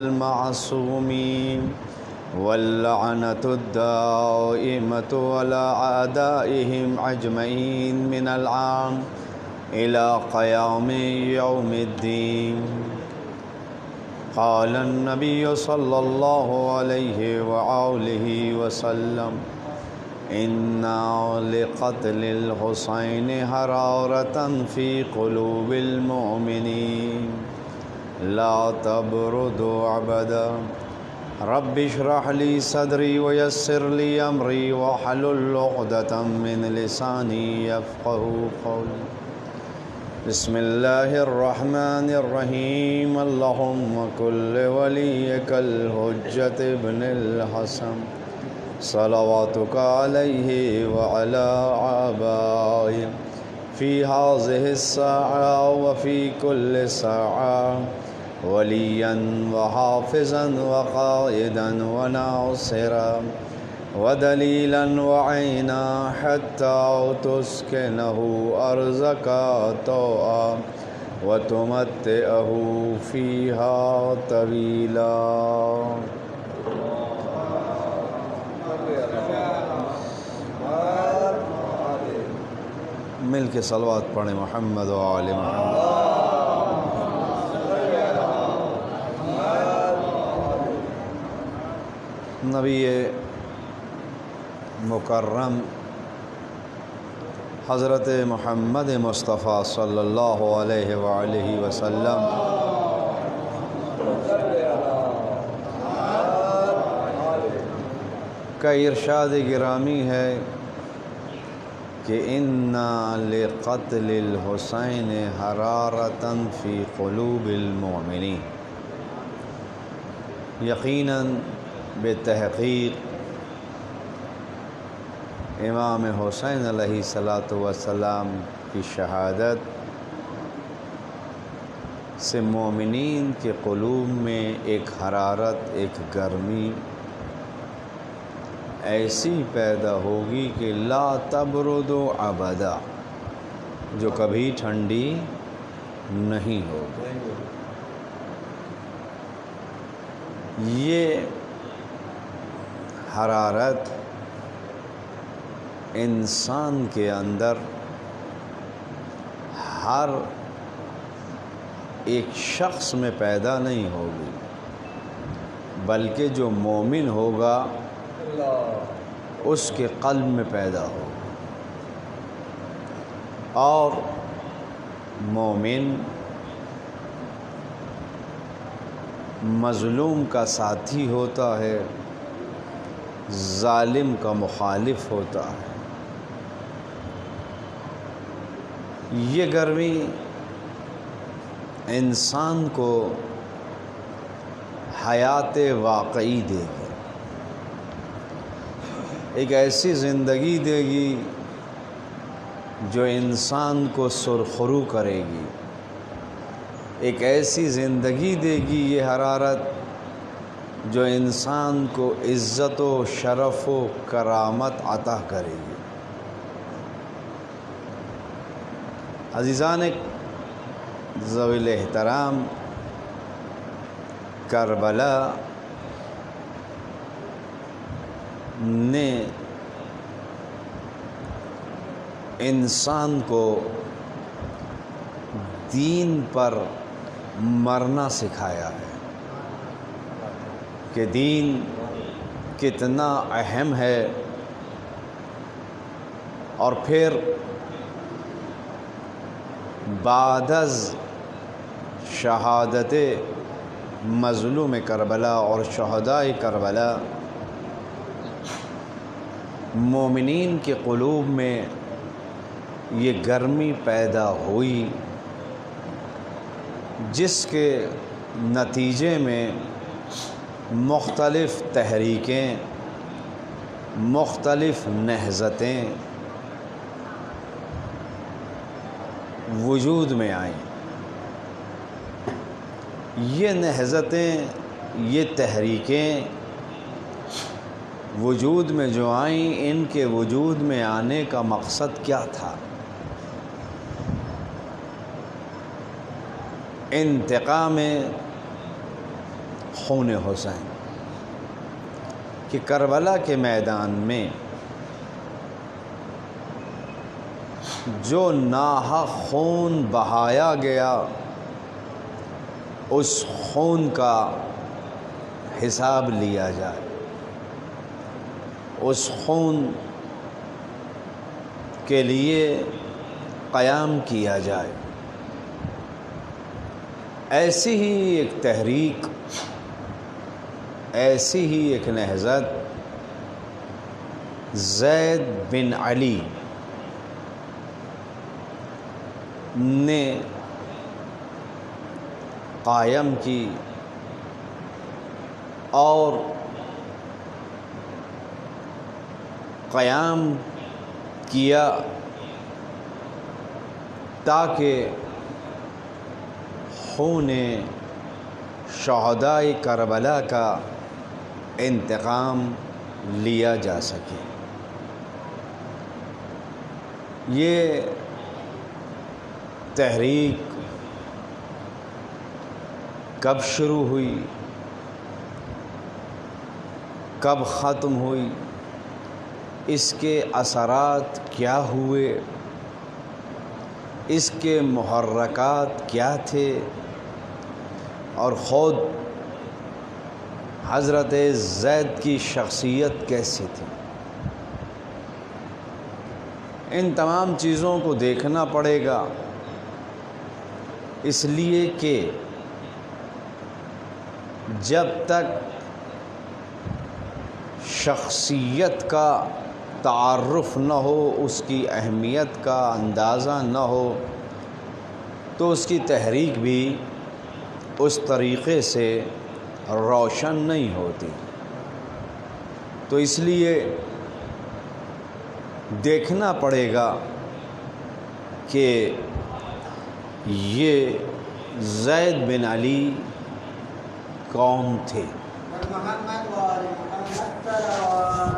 المعصومين واللعنة الدائمة على أعدائهم أجمعين من العام إلى قيام يوم الدين. قال النبي صلى الله عليه وآله وسلم: إن لقتل الحسين حرارة في قلوب المؤمنين لا تبرد أبدا. رب اشرح لي صدري ويسر لي أمري واحلل عقدة من لساني يفقهوا قولي. بسم الله الرحمن الرحيم. اللهم كن لوليك الحجة ابن الحسن صلواتك عليه وعلى آبائه في هذه الساعة وفي كل ساعة وليا وحافظا وقائدا وناصرا ودليلا وعينا حتى تسكنه أرضك طوعا وتمتعه فيها طويلا. مل کے صلوات پڑھیں محمد و آل محمد. نبی مکرم حضرت محمد مصطفیٰ صلی اللہ علیہ وآلہ وسلم کا ارشاد گرامی ہے کہ ان لقتل الحسین حرارۃ فی قلوب المؤمنین. یقیناً بتحقیق امام حسین علیہ الصلاۃ والسلام کی شہادت سے مومنین کے قلوب میں ایک حرارت، ایک گرمی ایسی پیدا ہوگی کہ لا تبرد ابدا، جو کبھی ٹھنڈی نہیں ہوگی. یہ حرارت انسان کے اندر ہر ایک شخص میں پیدا نہیں ہوگی، بلکہ جو مومن ہوگا اس کے قلب میں پیدا ہوگا. اور مومن مظلوم کا ساتھی ہوتا ہے، ظالم کا مخالف ہوتا ہے. یہ گرمی انسان کو حیات واقعی دے گی، ایک ایسی زندگی دے گی جو انسان کو سرخرو کرے گی. ایک ایسی زندگی دے گی یہ حرارت جو انسان کو عزت و شرف و کرامت عطا کرے گی. عزیزان ذوی الاحترام، کربلا نے انسان کو دین پر مرنا سکھایا ہے کہ دین کتنا اہم ہے. اور پھر بعد از شہادت مظلوم کربلا اور شہدائے کربلا مومنین کے قلوب میں یہ گرمی پیدا ہوئی، جس کے نتیجے میں مختلف تحریکیں، مختلف نہضتیں وجود میں آئیں. یہ نہضتیں، یہ تحریکیں وجود میں جو آئیں، ان کے وجود میں آنے کا مقصد کیا تھا؟ انتقام خون حسین کہ کربلا کے میدان میں جو ناحق خون بہایا گیا اس خون کا حساب لیا جائے، اس خون کے لیے قیام کیا جائے۔ ایسی ہی ایک تحریک، ایسی ہی ایک نہضت زید بن علی نے قائم کی اور قیام کیا تاکہ خون شہدائے کربلا کا انتقام لیا جا سکے۔ یہ تحریک کب شروع ہوئی، کب ختم ہوئی، اس کے اثرات کیا ہوئے، اس کے محرکات کیا تھے، اور خود حضرت زید کی شخصیت کیسی تھی، ان تمام چیزوں کو دیکھنا پڑے گا، اس لیے کہ جب تک شخصیت کا تعارف نہ ہو، اس کی اہمیت کا اندازہ نہ ہو، تو اس کی تحریک بھی اس طریقے سے روشن نہیں ہوتی۔ تو اس لیے دیکھنا پڑے گا کہ یہ زید بن علی کون تھے۔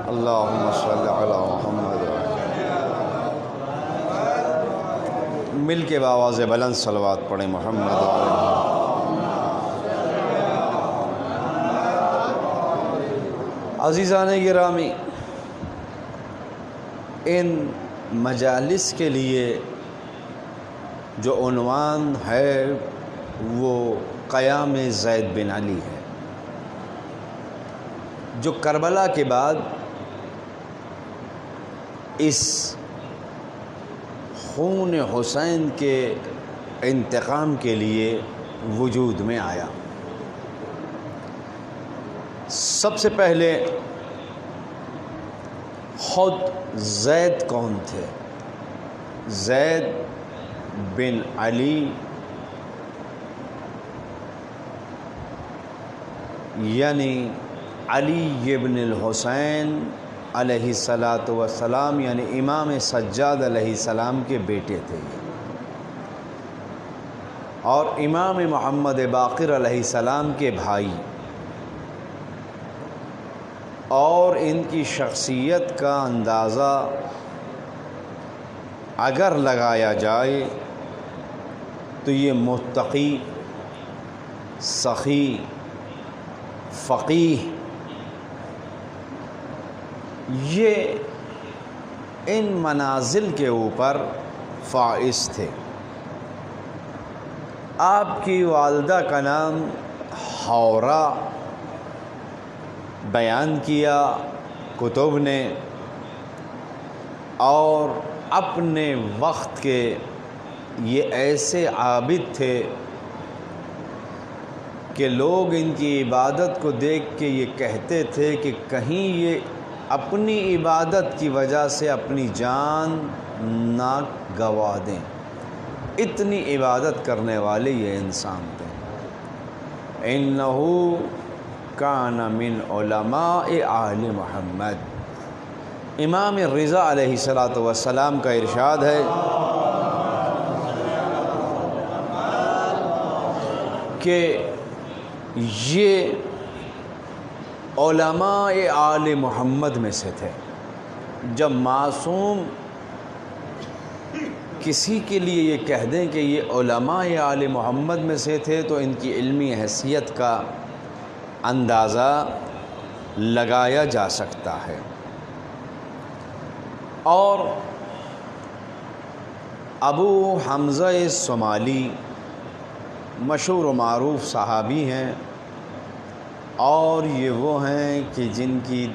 اللہم صلی علی محمد، مل کے بآواز بلند صلوات پڑھیں محمد علیہ۔ عزیزان گرامی، ان مجالس کے لیے جو عنوان ہے وہ قیام زید بن علی ہے، جو کربلا کے بعد اس خون حسین کے انتقام کے لیے وجود میں آیا۔ سب سے پہلے خود زید کون تھے؟ زید بن علی یعنی علی ابن الحسین علیہ السلام، یعنی امام سجاد علیہ السلام کے بیٹے تھے، اور امام محمد باقر علیہ السلام کے بھائی، اور ان کی شخصیت کا اندازہ اگر لگایا جائے تو یہ متقی، سخی، فقیہ، یہ ان منازل کے اوپر فائز تھے۔ آپ کی والدہ کا نام حورہ بیان کیا کتب نے، اور اپنے وقت کے یہ ایسے عابد تھے کہ لوگ ان کی عبادت کو دیکھ کے یہ کہتے تھے کہ کہیں یہ اپنی عبادت کی وجہ سے اپنی جان نہ گوا دیں، اتنی عبادت کرنے والے یہ انسان تھے۔ انہو کان من علماء آل محمد، امام رضا علیہ السلام کا ارشاد ہے کہ یہ علماء آل محمد میں سے تھے۔ جب معصوم کسی کے لیے یہ کہہ دیں کہ یہ علماء آل محمد میں سے تھے تو ان کی علمی حیثیت کا اندازہ لگایا جا سکتا ہے۔ اور ابو حمزہ صومالی مشہور و معروف صحابی ہیں، اور یہ وہ ہیں کہ جن کی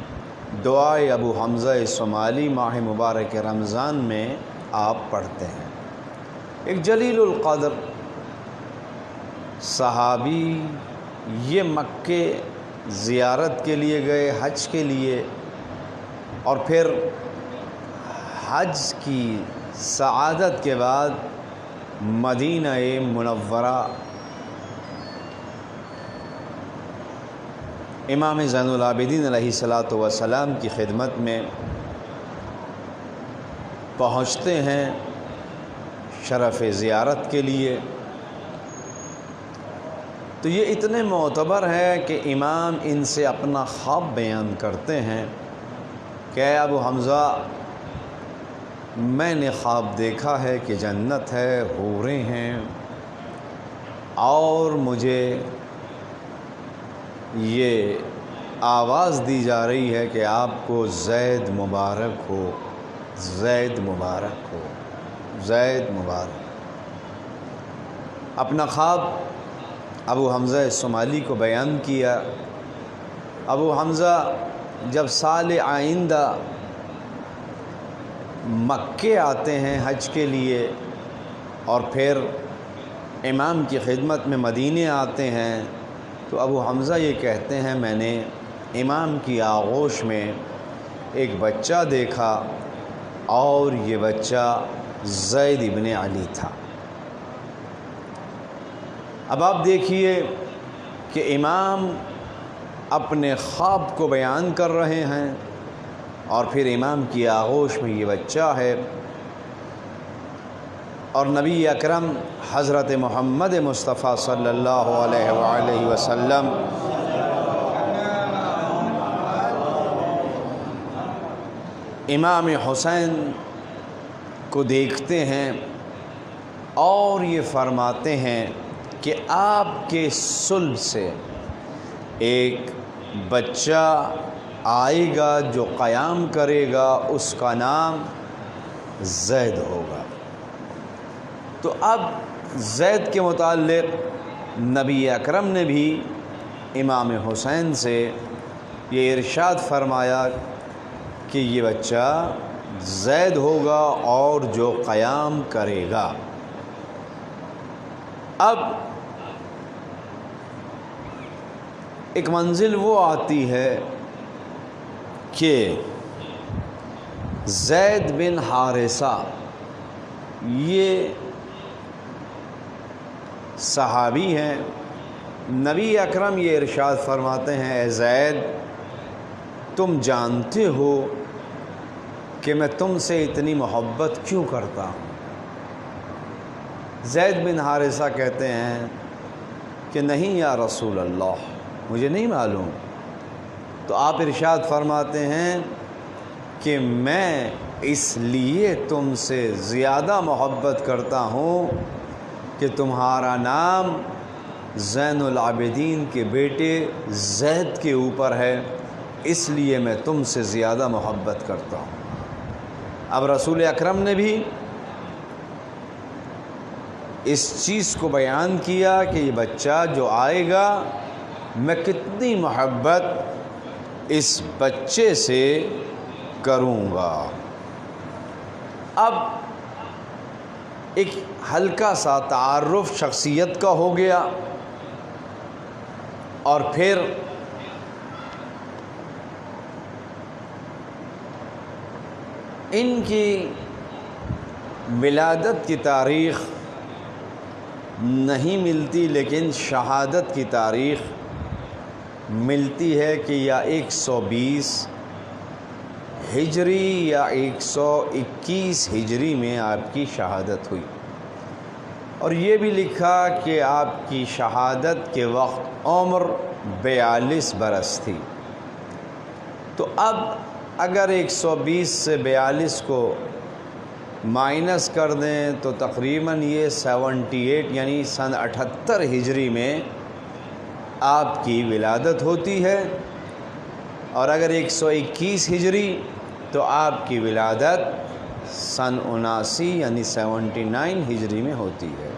دعائے ابو حمزہ صومالی ماہ مبارک رمضان میں آپ پڑھتے ہیں۔ ایک جلیل القدر صحابی، یہ مکے زیارت کے لیے گئے، حج کے لیے، اور پھر حج کی سعادت کے بعد مدینہ منورہ امام زین العابدین علیہ الصلاۃ والسلام کی خدمت میں پہنچتے ہیں شرف زیارت کے لیے۔ تو یہ اتنے معتبر ہے کہ امام ان سے اپنا خواب بیان کرتے ہیں کہ اے ابو حمزہ، میں نے خواب دیکھا ہے کہ جنت ہے، حوریں ہیں، اور مجھے یہ آواز دی جا رہی ہے کہ آپ کو زید مبارک ہو، زید مبارک ہو، زید مبارک۔ اپنا خواب ابو حمزہ صومالی کو بیان کیا۔ ابو حمزہ جب سال آئندہ مکے آتے ہیں حج کے لیے، اور پھر امام کی خدمت میں مدینے آتے ہیں، تو ابو حمزہ یہ کہتے ہیں میں نے امام کی آغوش میں ایک بچہ دیکھا، اور یہ بچہ زید ابن علی تھا۔ اب آپ دیکھیے کہ امام اپنے خواب کو بیان کر رہے ہیں، اور پھر امام کی آغوش میں یہ بچہ ہے، اور نبی اکرم حضرت محمد مصطفیٰ صلی اللہ علیہ وآلہ وسلم امام حسین کو دیکھتے ہیں، اور یہ فرماتے ہیں کہ آپ کے صلب سے ایک بچہ آئے گا جو قیام کرے گا، اس کا نام زید ہوگا۔ تو اب زید کے متعلق نبی اکرم نے بھی امام حسین سے یہ ارشاد فرمایا کہ یہ بچہ زید ہوگا اور جو قیام کرے گا۔ اب ایک منزل وہ آتی ہے کہ زید بن حارثہ یہ صحابی ہیں، نبی اکرم یہ ارشاد فرماتے ہیں اے زید، تم جانتے ہو کہ میں تم سے اتنی محبت کیوں کرتا ہوں؟ زید بن حارثہ کہتے ہیں کہ نہیں یا رسول اللہ، مجھے نہیں معلوم۔ تو آپ ارشاد فرماتے ہیں کہ میں اس لیے تم سے زیادہ محبت کرتا ہوں کہ تمہارا نام زین العابدین کے بیٹے زید کے اوپر ہے، اس لیے میں تم سے زیادہ محبت کرتا ہوں۔ اب رسول اکرم نے بھی اس چیز کو بیان کیا کہ یہ بچہ جو آئے گا، میں کتنی محبت اس بچے سے کروں گا۔ اب ایک ہلکا سا تعارف شخصیت کا ہو گیا، اور پھر ان کی ولادت کی تاریخ نہیں ملتی، لیکن شہادت کی تاریخ ملتی ہے کہ یا 120 ہجری یا 121 ہجری میں آپ کی شہادت ہوئی، اور یہ بھی لکھا کہ آپ کی شہادت کے وقت عمر 42 برس تھی۔ تو اب اگر 120 سے 42 کو مائنس کر دیں تو تقریباً یہ 78 یعنی سن 78 ہجری میں آپ کی ولادت ہوتی ہے، اور اگر 121 ہجری تو آپ کی ولادت سن 79 یعنی 79 ہجری میں ہوتی ہے۔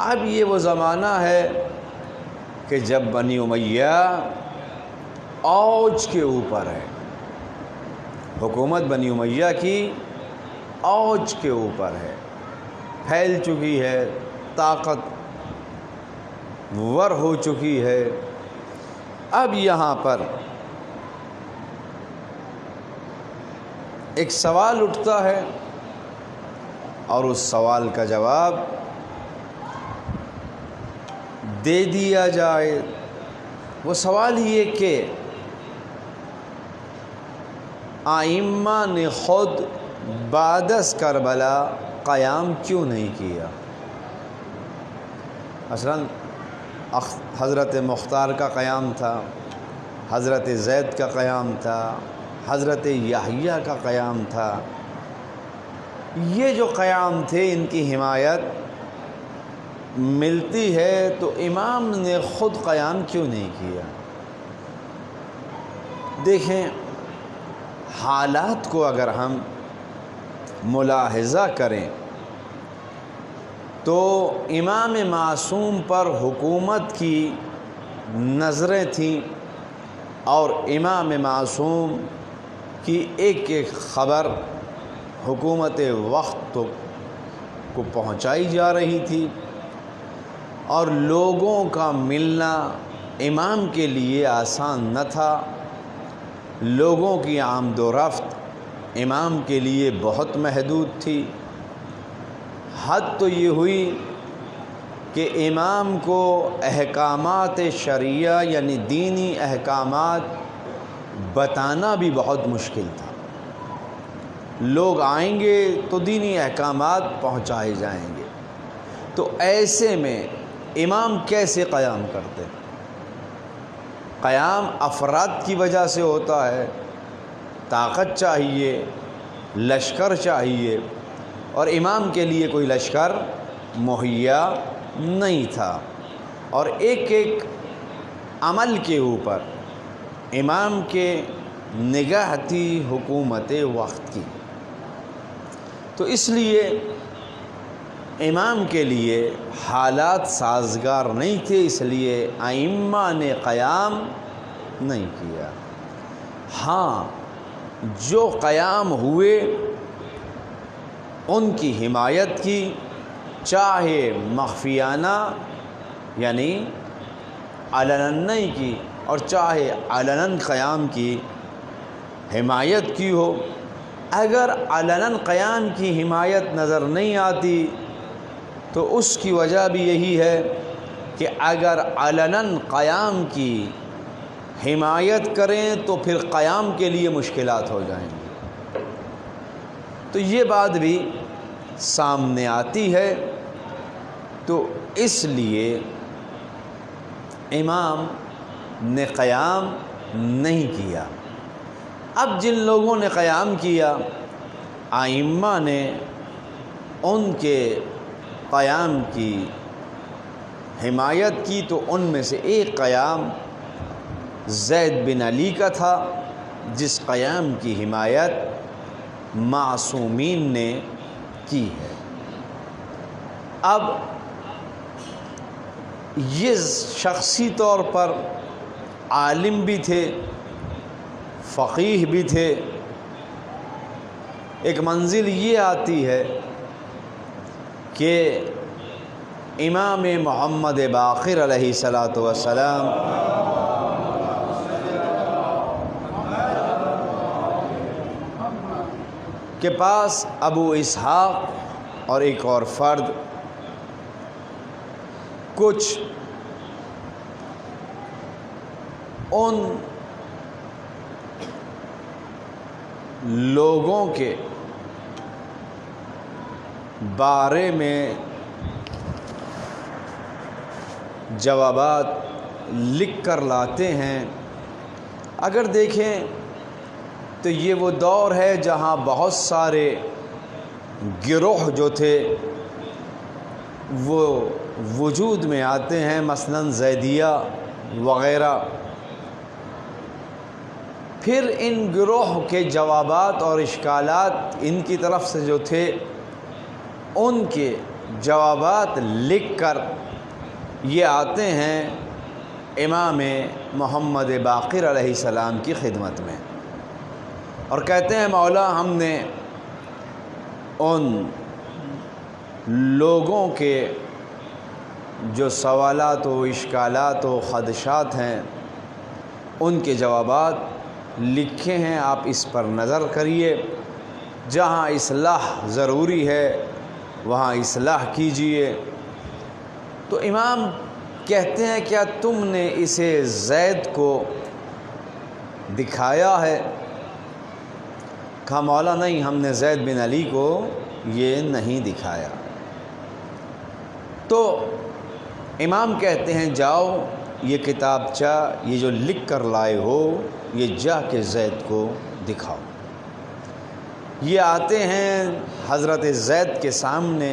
اب یہ وہ زمانہ ہے کہ جب بنی امیہ اوج کے اوپر ہے، حکومت بنی امیہ کی اوج کے اوپر ہے، پھیل چکی ہے، طاقت ور ہو چکی ہے۔ اب یہاں پر ایک سوال اٹھتا ہے، اور اس سوال کا جواب دے دیا جائے۔ وہ سوال یہ کہ ائمہ نے خود بعد از کربلا قیام کیوں نہیں کیا؟ مثلاً حضرت مختار کا قیام تھا، حضرت زید کا قیام تھا، حضرت یحییٰ کا قیام تھا۔ یہ جو قیام تھے ان کی حمایت ملتی ہے، تو امام نے خود قیام کیوں نہیں کیا؟ دیکھیں، حالات کو اگر ہم ملاحظہ کریں تو امام معصوم پر حکومت کی نظریں تھیں، اور امام معصوم کی ایک ایک خبر حکومت وقت کو پہنچائی جا رہی تھی، اور لوگوں کا ملنا امام کے لیے آسان نہ تھا۔ لوگوں کی آمد و رفت امام کے لیے بہت محدود تھی۔ حد تو یہ ہوئی کہ امام کو احکامات شرعیہ یعنی دینی احکامات بتانا بھی بہت مشکل تھا۔ لوگ آئیں گے تو دینی احکامات پہنچائے جائیں گے، تو ایسے میں امام کیسے قیام کرتے؟ قیام افراد کی وجہ سے ہوتا ہے، طاقت چاہیے، لشکر چاہیے، اور امام کے لیے کوئی لشکر مہیا نہیں تھا، اور ایک ایک عمل کے اوپر امام کے نگاہ تھی حکومت وقت کی۔ تو اس لیے امام کے لیے حالات سازگار نہیں تھے، اس لیے ائمہ نے قیام نہیں کیا۔ ہاں، جو قیام ہوئے ان کی حمایت کی، چاہے مخفیانہ یعنی علناً نہیں کی، اور چاہے علناً قیام کی حمایت کی ہو۔ اگر علناً قیام کی حمایت نظر نہیں آتی تو اس کی وجہ بھی یہی ہے کہ اگر علناً قیام کی حمایت کریں تو پھر قیام کے لیے مشکلات ہو جائیں گی۔ تو یہ بات بھی سامنے آتی ہے، تو اس لیے امام نے قیام نہیں کیا۔ اب جن لوگوں نے قیام کیا، ائمہ نے ان کے قیام کی حمایت کی، تو ان میں سے ایک قیام زید بن علی کا تھا، جس قیام کی حمایت معصومین نے کی ہے۔ اب یہ شخصی طور پر عالم بھی تھے، فقیہ بھی تھے۔ ایک منزل یہ آتی ہے کہ امام محمد باقر علیہ الصلاۃ والسلام کے پاس ابو اسحاق اور ایک اور فرد کچھ ان لوگوں کے بارے میں جوابات لکھ کر لاتے ہیں۔ اگر دیکھیں تو یہ وہ دور ہے جہاں بہت سارے گروہ جو تھے وہ وجود میں آتے ہیں، مثلاً زیدیہ وغیرہ، پھر ان گروہ کے جوابات اور اشکالات ان کی طرف سے جو تھے ان کے جوابات لکھ کر یہ آتے ہیں امام محمد باقر علیہ السلام کی خدمت میں، اور کہتے ہیں مولا ہم نے ان لوگوں کے جو سوالات و اشکالات و خدشات ہیں ان کے جوابات لکھے ہیں، آپ اس پر نظر کریے، جہاں اصلاح ضروری ہے وہاں اصلاح کیجیے۔ تو امام کہتے ہیں کیا تم نے اسے زید کو دکھایا ہے؟ کہا مولا نہیں، ہم نے زید بن علی کو یہ نہیں دکھایا۔ تو امام کہتے ہیں جاؤ یہ کتابچہ یہ جو لکھ کر لائے ہو یہ جا کے زید کو دکھاؤ۔ یہ آتے ہیں حضرت زید کے سامنے،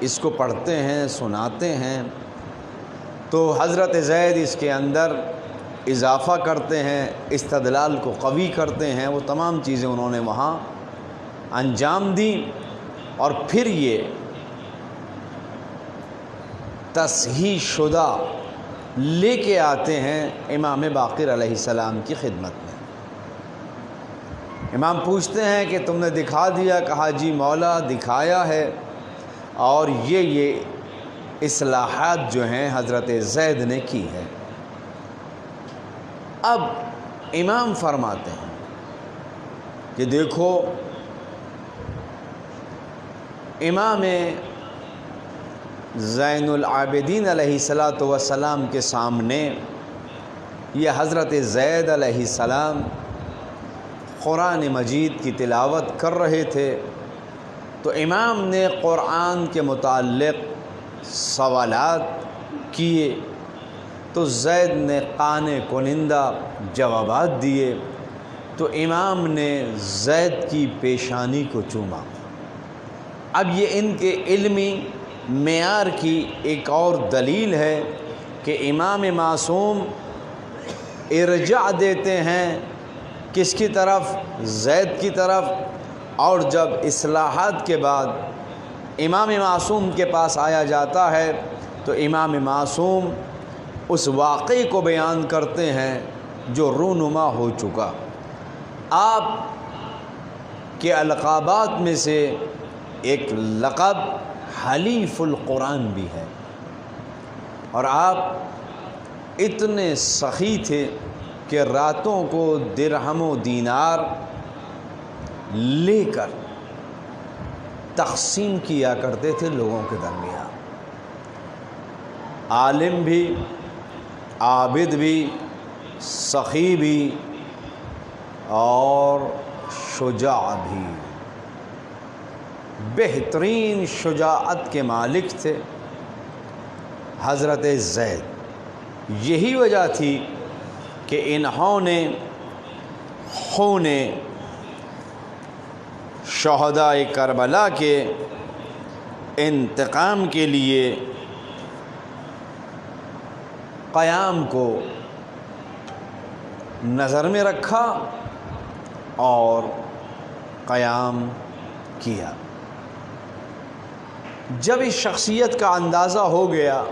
اس کو پڑھتے ہیں، سناتے ہیں، تو حضرت زید اس کے اندر اضافہ کرتے ہیں، استدلال کو قوی کرتے ہیں، وہ تمام چیزیں انہوں نے وہاں انجام دیں، اور پھر یہ تصحیح شدہ لے کے آتے ہیں امام باقر علیہ السلام کی خدمت میں۔ امام پوچھتے ہیں کہ تم نے دکھا دیا؟ کہا جی مولا دکھایا ہے، اور یہ اصلاحات جو ہیں حضرت زید نے کی ہے۔ اب امام فرماتے ہیں کہ دیکھو امام زین العابدین علیہ السلام کے سامنے یہ حضرت زید علیہ السلام قرآن مجید کی تلاوت کر رہے تھے، تو امام نے قرآن کے متعلق سوالات کیے، تو زید نے قانے کنندہ جوابات دیے، تو امام نے زید کی پیشانی کو چوما۔ اب یہ ان کے علمی معیار کی ایک اور دلیل ہے کہ امام معصوم ارجاع دیتے ہیں کس کی طرف؟ زید کی طرف، اور جب اصلاحات کے بعد امام معصوم کے پاس آیا جاتا ہے تو امام معصوم اس واقعے کو بیان کرتے ہیں جو رونما ہو چکا۔ آپ کے القابات میں سے ایک لقب حلیف القرآن بھی ہے، اور آپ اتنے سخی تھے کہ راتوں کو درہم و دینار لے کر تقسیم کیا کرتے تھے لوگوں کے درمیان۔ عالم بھی، عابد بھی، سخی بھی، اور شجاع بھی، بہترین شجاعت کے مالک تھے حضرت زید۔ یہی وجہ تھی کہ انہوں نے خون شہداء کربلا کے انتقام کے لیے قیام کو نظر میں رکھا اور قیام کیا۔ جب اس شخصیت کا اندازہ ہو گیا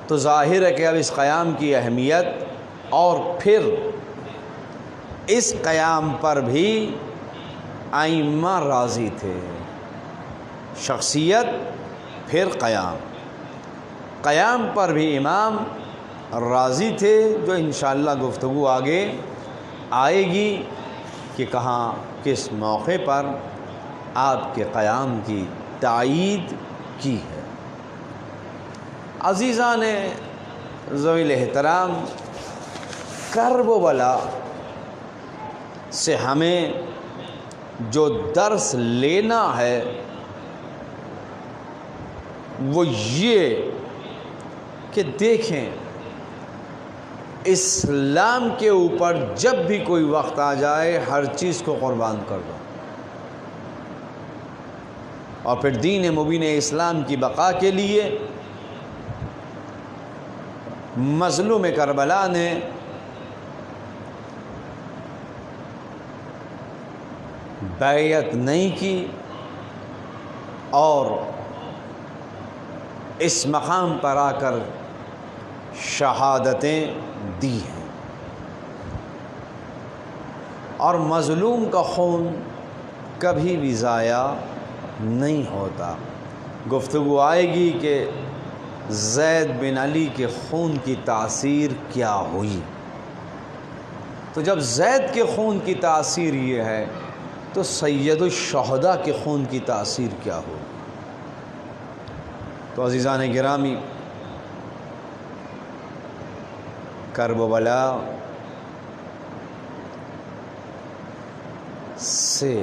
تو ظاہر ہے کہ اب اس قیام کی اہمیت، اور پھر اس قیام پر بھی ائمہ راضی تھے۔ شخصیت پھر قیام پر بھی امام راضی تھے، جو انشاءاللہ گفتگو آگے آئے گی کہ کہاں کس موقع پر آپ کے قیام کی تائید کی ہے۔ عزیزان ذوی الاحترام، کرب و بلا سے ہمیں جو درس لینا ہے وہ یہ کہ دیکھیں اسلام کے اوپر جب بھی کوئی وقت آ جائے ہر چیز کو قربان کر دو۔ اور پھر دین مبین اسلام کی بقا کے لیے مظلوم کربلا نے بیعت نہیں کی اور اس مقام پر آ کر شہادتیں دی ہیں۔ اور مظلوم کا خون کبھی بھی ضائع نہیں ہوتا۔ گفتگو آئے گی کہ زید بن علی کے خون کی تاثیر کیا ہوئی، تو جب زید کے خون کی تاثیر یہ ہے تو سید الشہداء کے خون کی تاثیر کیا ہوئی؟ تو عزیزان گرامی، کرب و بلا سے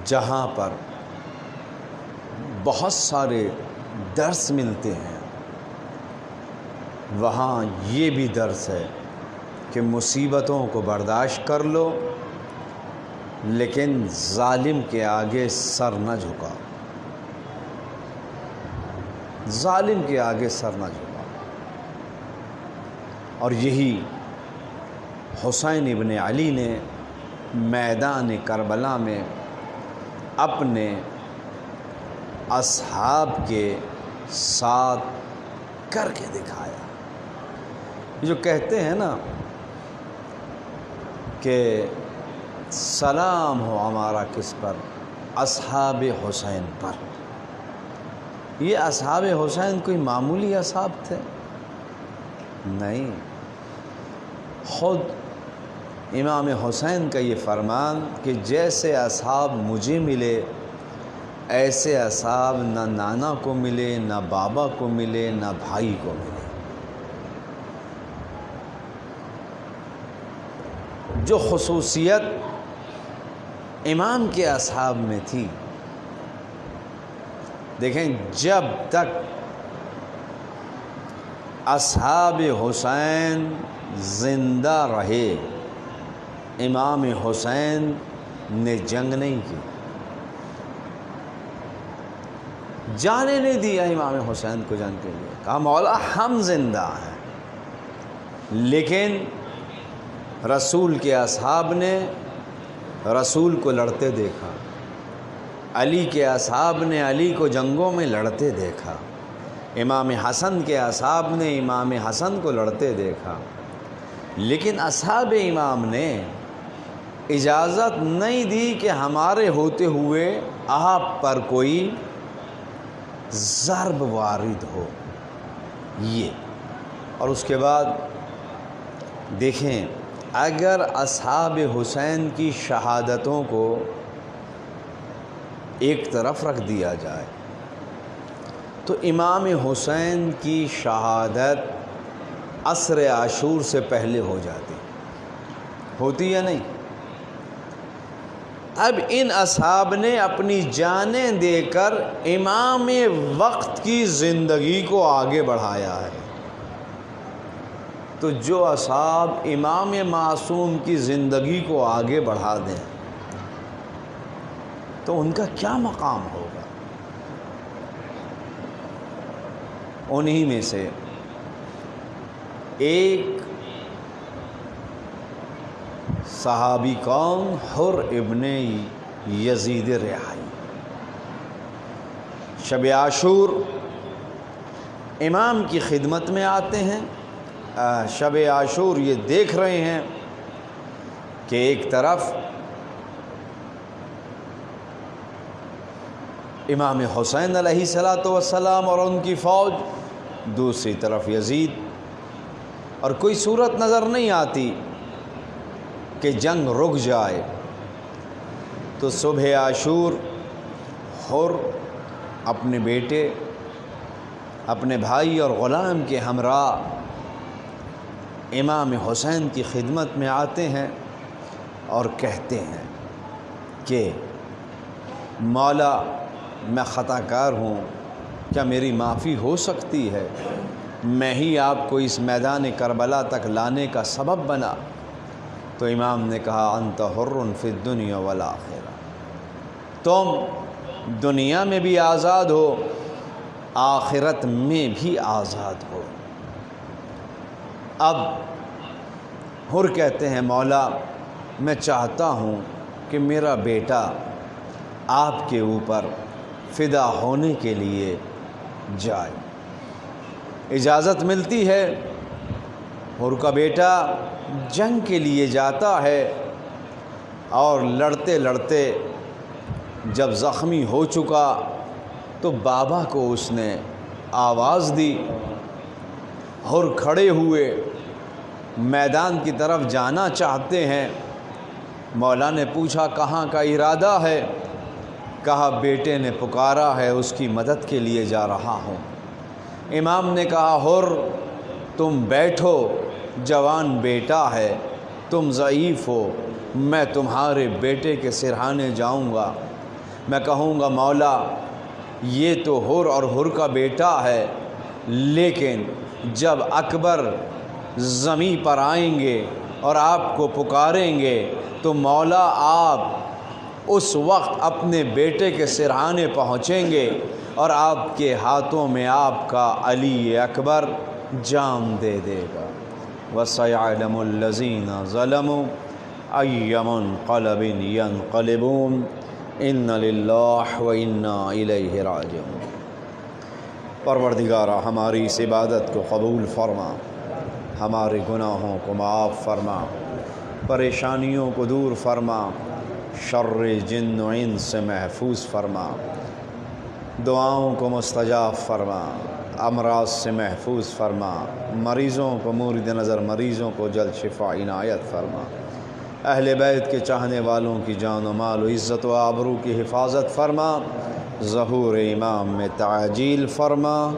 جہاں پر بہت سارے درس ملتے ہیں، وہاں یہ بھی درس ہے کہ مصیبتوں کو برداشت کر لو، لیکن ظالم کے آگے سر نہ جھکاؤ، ظالم کے آگے سر نہ جھکاؤ۔ اور یہی حسین ابن علی نے میدان کربلا میں اپنے اصحاب کے ساتھ کر کے دکھایا۔ جو کہتے ہیں نا کہ سلام ہو ہمارا کس پر؟ اصحاب حسین پر۔ یہ اصحاب حسین کوئی معمولی اصحاب تھے؟ نہیں، خود امام حسین کا یہ فرمان کہ جیسے اصحاب مجھے ملے ایسے اصحاب نہ نانا کو ملے، نہ بابا کو ملے، نہ بھائی کو ملے۔ جو خصوصیت امام کے اصحاب میں تھی، دیکھیں جب تک اصحاب حسین زندہ رہے امام حسین نے جنگ نہیں کی، جانے نہیں دیا امام حسین کو جنگ کے لیے۔ کہا مولا ہم زندہ ہیں، لیکن رسول کے اصحاب نے رسول کو لڑتے دیکھا، علی کے اصحاب نے علی کو جنگوں میں لڑتے دیکھا، امام حسن کے اصحاب نے امام حسن کو لڑتے دیکھا، لیکن اصحاب امام نے اجازت نہیں دی کہ ہمارے ہوتے ہوئے آپ پر کوئی ضرب وارد ہو۔ یہ اور اس کے بعد دیکھیں، اگر اصحاب حسین کی شہادتوں کو ایک طرف رکھ دیا جائے تو امام حسین کی شہادت عصر عاشور سے پہلے ہو جاتی، ہوتی یا نہیں؟ اب ان اصحاب نے اپنی جانیں دے کر امام وقت کی زندگی کو آگے بڑھایا ہے، تو جو اصحاب امام معصوم کی زندگی کو آگے بڑھا دیں تو ان کا کیا مقام ہوگا؟ انہی میں سے ایک صحابی کون؟ حر ابن یزید رحائی۔ شب عاشور امام کی خدمت میں آتے ہیں، شب عاشور یہ دیکھ رہے ہیں کہ ایک طرف امام حسین علیہ الصلاۃ والسلام اور ان کی فوج، دوسری طرف یزید، اور کوئی صورت نظر نہیں آتی کہ جنگ رک جائے۔ تو صبح عاشور حر اپنے بیٹے، اپنے بھائی اور غلام کے ہمراہ امام حسین کی خدمت میں آتے ہیں اور کہتے ہیں کہ مولا میں خطا کار ہوں، کیا میری معافی ہو سکتی ہے؟ میں ہی آپ کو اس میدان کربلا تک لانے کا سبب بنا۔ تو امام نے کہا انت حر فی الدنیا والآخرہ، تم دنیا میں بھی آزاد ہو، آخرت میں بھی آزاد ہو۔ اب حر کہتے ہیں مولا میں چاہتا ہوں کہ میرا بیٹا آپ کے اوپر فدا ہونے کے لیے جائے۔ اجازت ملتی ہے، حر کا بیٹا جنگ کے لیے جاتا ہے اور لڑتے لڑتے جب زخمی ہو چکا تو بابا کو اس نے آواز دی۔ حر کھڑے ہوئے میدان کی طرف جانا چاہتے ہیں۔ مولا نے پوچھا کہاں کا ارادہ ہے؟ کہا بیٹے نے پکارا ہے، اس کی مدد کے لیے جا رہا ہوں۔ امام نے کہا حر تم بیٹھو، جوان بیٹا ہے، تم ضعیف ہو، میں تمہارے بیٹے کے سرہانے جاؤں گا، میں کہوں گا مولا یہ تو حر اور حر کا بیٹا ہے، لیکن جب اکبر زمین پر آئیں گے اور آپ کو پکاریں گے تو مولا آپ اس وقت اپنے بیٹے کے سرہانے پہنچیں گے اور آپ کے ہاتھوں میں آپ کا علی اکبر جام دے دے گا۔ وَسَيَعْلَمُ الَّذِينَ ظَلَمُوا أَيَّ مُنقَلَبٍ يَنقَلِبُونَ إِنَّ لِلَّهِ وَإِنَّا إِلَيْهِ رَاجِعُونَ۔ پروردگارا ہماری اس عبادت کو قبول فرما، ہمارے گناہوں کو معاف فرما، پریشانیوں کو دور فرما، شر جن و انس سے محفوظ فرما، دعاؤں کو مستجاب فرما، امراض سے محفوظ فرما، مریضوں کو مورد نظر مریضوں کو جلد شفا عنایت فرما، اہل بیت کے چاہنے والوں کی جان و مال و عزت و آبرو کی حفاظت فرما، ظہور امام میں تعجیل فرما۔